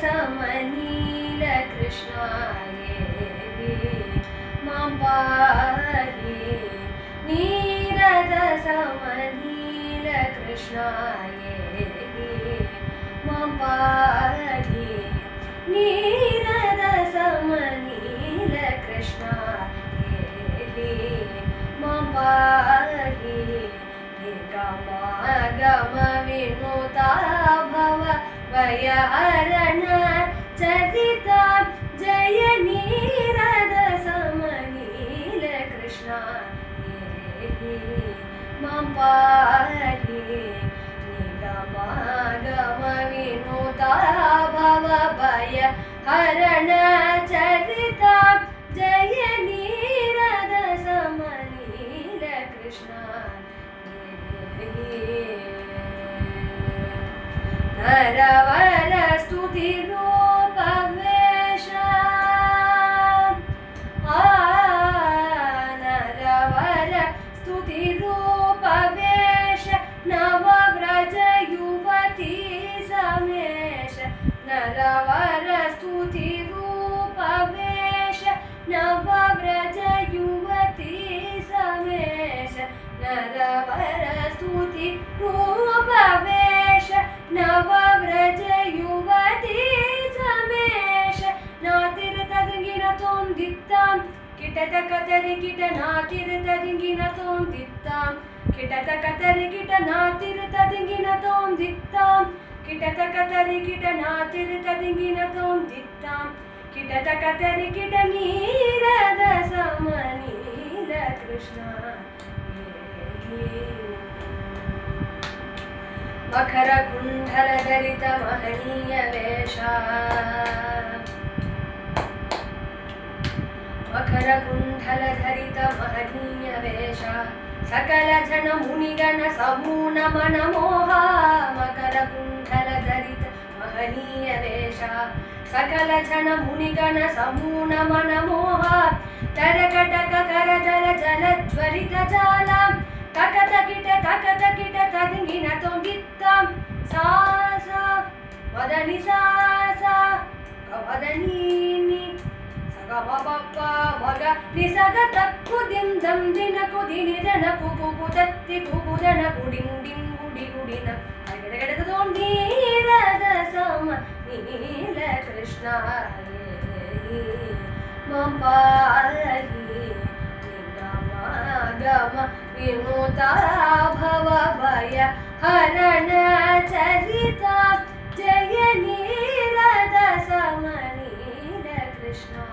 समनील कृष्णा मां पाहि नीरद समनील कृष्णा मां पाहि नीरद समनील कृष्णा मां पाहि गम विनुता भव भयहरण चरिता जय नीरद समनील कृष्णा मां पाहि गम विनुता भव भयहरण चरिता जय नीरद समनील कृष्णा नरवर स्तुति रूप वेश नरवर स्तुति रूप वेश नवव्रज युवती समेश नरवर स्तुति रूप वेश नवव्रज युवती समेश नरवर स्तुति रूप वेश नवव्रज युवती समेश नातिरतदिंगिन तोंदित्तां किटतकतरि kit नातिरतदिंगिन तोंदित्तां किटतकतरि kit नातिरतदिंगिन तोंदित्तां किटतकतरि kit नातिरतदिंगिन तोंदित्तां किटतकतरि kit Neerad समनील Krishna मकर कुंडल धरित महनीय वेश मकर कुंडल धरित महनीय वेश सकल जन मुनिगण समूह नमन मोह मकर कुंडल धरित महनीय वेश सकल जन मुनिगण समूह नमन मोह तरकटक करदल जल ज्वलित जाला तकतकिट तदिंगिन तोंदित्तां सा सा वदनि सा सा वदनीनि सगमपप्प मग निसग तक्कुदिं दं दिन कुदिनि दन कुकु तत्ति कुकुदन कुडिं डिं गुडि गुडिन अगडगड तोंदीरद समनील कृष्णा मां पाहि गम विनुता भव भयहरण चरिता जय नीरद समनील कृष्णा